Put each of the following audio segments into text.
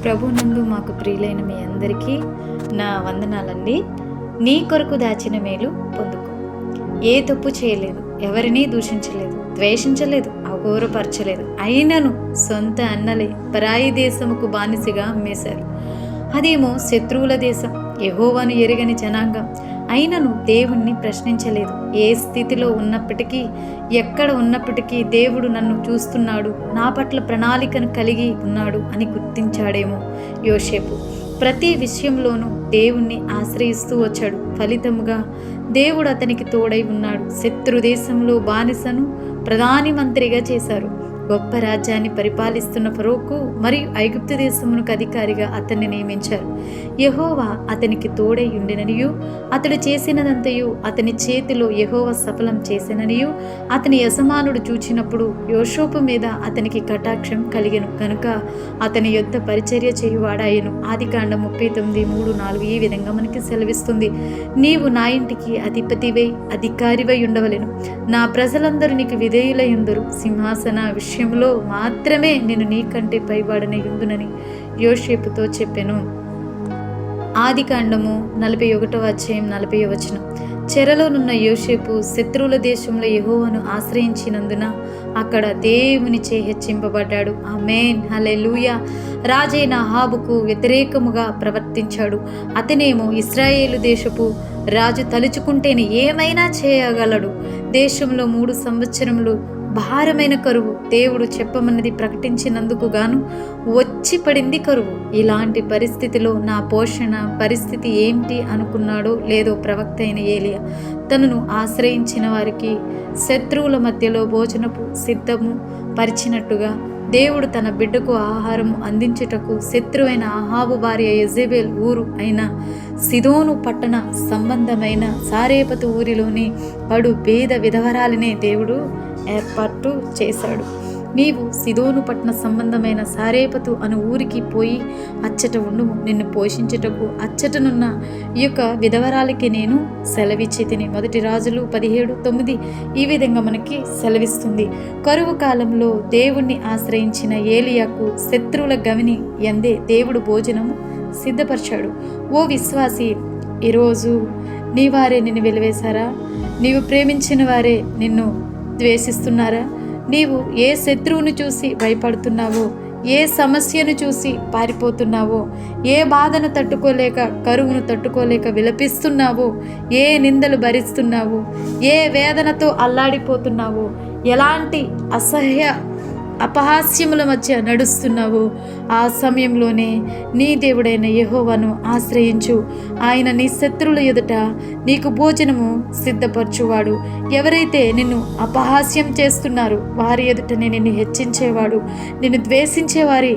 ప్రభునందు మాకు ప్రియులైన మీ అందరికీ నా వందనాలండి. నీ కొరకు దాచిన మేలు పొందుకో. ఏ తప్పు చేయలేదు, ఎవరినీ దూషించలేదు, ద్వేషించలేదు, అఘోరపరచలేదు. అయినను సొంత అన్నలే పరాయి దేశముకు బానిసగా అమ్మేశారు. అదేమో శత్రువుల దేశం, యెహోవాను ఎరుగని జనాంగం. అయినను దేవుణ్ణి ప్రశ్నించలేదు. ఏ స్థితిలో ఉన్నప్పటికీ, ఎక్కడ ఉన్నప్పటికీ దేవుడు నన్ను చూస్తున్నాడు, నా పట్ల ప్రణాళికను కలిగి ఉన్నాడు అని గుర్తించాడేమో యోసేపు. ప్రతి విషయంలోనూ దేవుణ్ణి ఆశ్రయిస్తూ వచ్చాడు. ఫలితముగా దేవుడు అతనికి తోడై ఉన్నాడు. శత్రు దేశంలో బానిసను ప్రధాని మంత్రిగా చేశారు. గొప్ప రాజ్యాన్ని పరిపాలిస్తున్న ఫరోకు మరియు ఐగుప్తు దేశమునకు అధికారిగా అతన్ని నియమించారు. యెహోవా అతనికి తోడై ఉండిననియు, అతడు చేసినదంతయు అతని చేతిలో యెహోవా సఫలం చేసిననియు అతని యజమానుడు చూచినప్పుడు యోసేపు మీద అతనికి కటాక్షం కలిగెను కనుక అతని యొద్ద పరిచర్య చేయువాడాయెను. ఆదికాండం 39:3-4 ఈ విధంగా మనకి సెలవిస్తుంది. నీవు నా ఇంటికి అధిపతివై అధికారివై ఉండవలెను. నా ప్రజలందరూ నీకు విధేయులై ఉందురు. సింహాసన విషయంలో మాత్రమే నేను నీకంటే పైవాడనే ఉందునని యోసేపుతో చెప్పెను. ఆదికాండము 41:40 చెరలోనున్న యోసేపు శత్రువుల దేశంలో యెహోవాను ఆశ్రయించినందున అక్కడ దేవునిచే హెచ్చింపబడ్డాడు. ఆమేన్, హల్లెలూయా. రాజైన అహాబుకు వ్యతిరేకముగా ప్రవర్తించాడు. అతనేమో ఇశ్రాయేలు దేశపు రాజు తలుచుకుంటేనే ఏమైనా చేయగలడు. దేశంలో 3 సంవత్సరములు భారమైన కరువు. దేవుడు చెప్పమన్నది ప్రకటించినందుకు గాను వచ్చి పడింది కరువు. ఇలాంటి పరిస్థితిలో నా పోషణ పరిస్థితి ఏంటి అనుకున్నాడో లేదో ప్రవక్త అయిన ఏలియా తనను ఆశ్రయించిన వారికి శత్రువుల మధ్యలో భోజనపు సిద్ధము పరిచినట్టుగా దేవుడు తన బిడ్డకు ఆహారము అందించుటకు శత్రువైన అహాబు భార్య యెజెబెల్ ఊరు అయిన సిదోను పట్టణ సంబంధమైన సారేపతు ఊరిలోని పడు పేద విధవరాలినే దేవుడు ఏర్పాటు చేశాడు. నీవు సిదోను పట్టణ సంబంధమైన సారేపతు అను ఊరికి పోయి అచ్చట ఉండుము. నిన్ను పోషించుటకు అచ్చటనున్న ఈ యొక్క విధవరాలికి నేను సెలవిచ్చి తిని. 1 రాజులు 17:9 ఈ విధంగా మనకి సెలవిస్తుంది. కరువు కాలంలో దేవుణ్ణి ఆశ్రయించిన ఏలియాకు శత్రువుల గవిని ఎందే దేవుడు భోజనము సిద్ధపరిచాడు. ఓ విశ్వాసి, ఈరోజు నీ వారే నిన్ను వెలివేశారా? నీవు ప్రేమించిన వారే నిన్ను ద్వేషిస్తున్నారా? నీవు ఏ శత్రువును చూసి భయపడుతున్నావో, ఏ సమస్యను చూసి పారిపోతున్నావో, ఏ బాధను తట్టుకోలేక కరువును తట్టుకోలేక విలపిస్తున్నావో, ఏ నిందలు భరిస్తున్నావో, ఏ వేదనతో అల్లాడిపోతున్నావో, ఎలాంటి అసహ్య అపహాస్యముల మధ్య నడుస్తున్నావు, ఆ సమయంలోనే నీ దేవుడైన యెహోవాను ఆశ్రయించు. ఆయన నీ శత్రువుల ఎదుట నీకు భోజనము సిద్ధపరచువాడు. ఎవరైతే నిన్ను అపహాస్యం చేస్తున్నారో వారి ఎదుటనే నిన్ను హెచ్చించేవాడు. నిన్ను ద్వేషించేవారి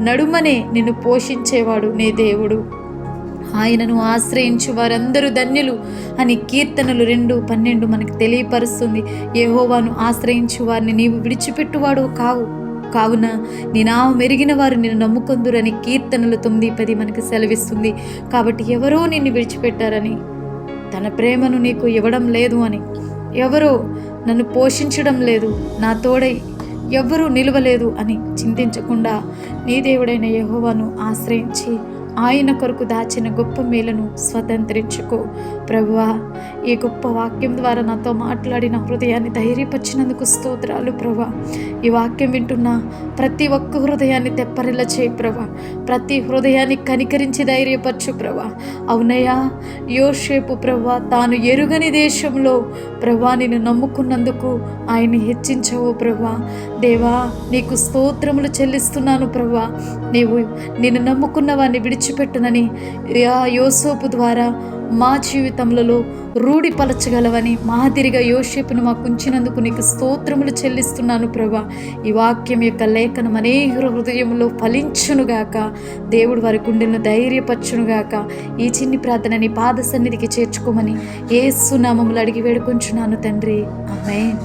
నడుమనే నిన్ను పోషించేవాడు నీ దేవుడు. ఆయనను ఆశ్రయించు వారందరూ ధన్యులు అని కీర్తనలు 2:12 మనకు తెలియపరుస్తుంది. యెహోవాను ఆశ్రయించు వారిని నీవు విడిచిపెట్టువాడు కావున నీ నామం మెరిగిన వారు నిన్ను నమ్ముకొందురని కీర్తనలు 9:10 మనకు సెలవిస్తుంది. కాబట్టి ఎవరో నిన్ను విడిచిపెట్టారని, తన ప్రేమను నీకు ఇవ్వడం లేదు అని, ఎవరో నన్ను పోషించడం లేదు, నా తోడై ఎవ్వరూ నిలవలేదు అని చింతించకుండా నీ దేవుడైన యెహోవాను ఆశ్రయించి ఆయన కొరకు దాచిన గొప్ప మేలను స్వతంత్రించుకో. ప్రభువా, ఈ గొప్ప వాక్యం ద్వారా నాతో మాట్లాడిన హృదయాన్ని ధైర్యపరిచినందుకు స్తోత్రాలు ప్రభువా. ఈ వాక్యం వింటున్న ప్రతి ఒక్క హృదయాన్ని తెప్పరిల్ల చేయి ప్రభువా. ప్రతి హృదయాన్ని కనికరించి ధైర్యపరచు ప్రభువా. అవునయ్యా, యోసేపు ప్రభువా తాను ఎరుగని దేశంలో ప్రభువా నిన్ను నమ్ముకున్నందుకు ఆయన్ని హెచ్చించవు ప్రభువా. దేవా, నీకు స్తోత్రములు చెల్లిస్తున్నాను ప్రభువా. నీవు నిన్ను నమ్ముకున్న వారిని విడిచిపెట్టునని యోసేపు ద్వారా మా జీవితంలో రూఢిపరచగలవని మాదిరిగా యోసేపును మాకు ఉంచినందుకు నీకు స్తోత్రములు చెల్లిస్తున్నాను ప్రభా. ఈ వాక్యం యొక్క లేఖనం అనేక హృదయంలో ఫలించునుగాక. దేవుడు వారి గుండెలను ధైర్యపరచునుగాక. ఈ చిన్ని ప్రార్థన నీ పాద సన్నిధికి చేర్చుకోమని యేసు నామములో అడిగి వేడుకొంచున్నాను తండ్రి. ఆమేన్.